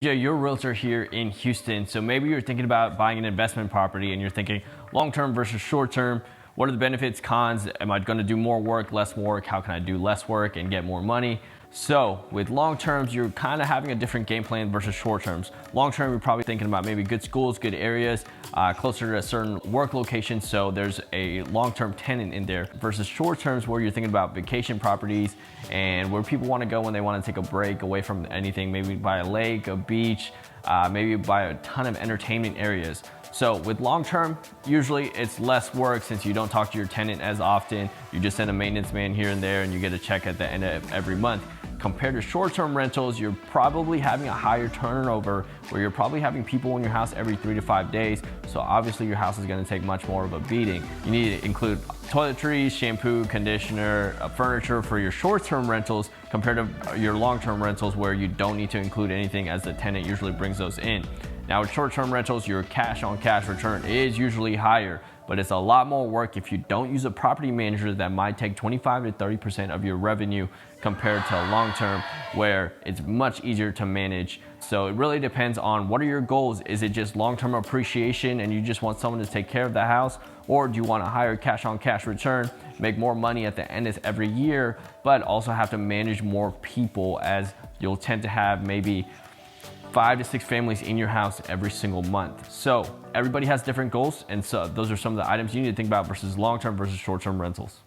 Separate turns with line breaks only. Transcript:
Yeah, you're a realtor here in Houston. So maybe you're thinking about buying an investment property and you're thinking long-term versus short-term. What are the benefits, cons? Am I going to do more work, less work? How can I do less work and get more money? So with long terms, you're kind of having a different game plan versus short terms. Long term, you're probably thinking about maybe good schools, good areas, closer to a certain work location. So there's a long-term tenant in there versus short terms where you're thinking about vacation properties and where people want to go when they want to take a break away from anything, maybe by a lake, a beach, maybe by a ton of entertainment areas. So with long term, usually it's less work since you don't talk to your tenant as often. You just send a maintenance man here and there and you get a check at the end of every month. Compared to short-term rentals, you're probably having a higher turnover where you're probably having people in your house every 3 to 5 days. So obviously your house is going to take much more of a beating. You need to include toiletries, shampoo, conditioner, furniture for your short-term rentals compared to your long-term rentals where you don't need to include anything as the tenant usually brings those in. Now with short-term rentals, your cash-on-cash return is usually higher, but it's a lot more work if you don't use a property manager that might take 25 to 30% of your revenue compared to long-term where it's much easier to manage. So it really depends on what are your goals. Is it just long-term appreciation and you just want someone to take care of the house? Or do you want a higher cash-on-cash return, make more money at the end of every year, but also have to manage more people as you'll tend to have maybe 5 to 6 families in your house every single month. So everybody has different goals, and so those are some of the items you need to think about versus long-term versus short-term rentals.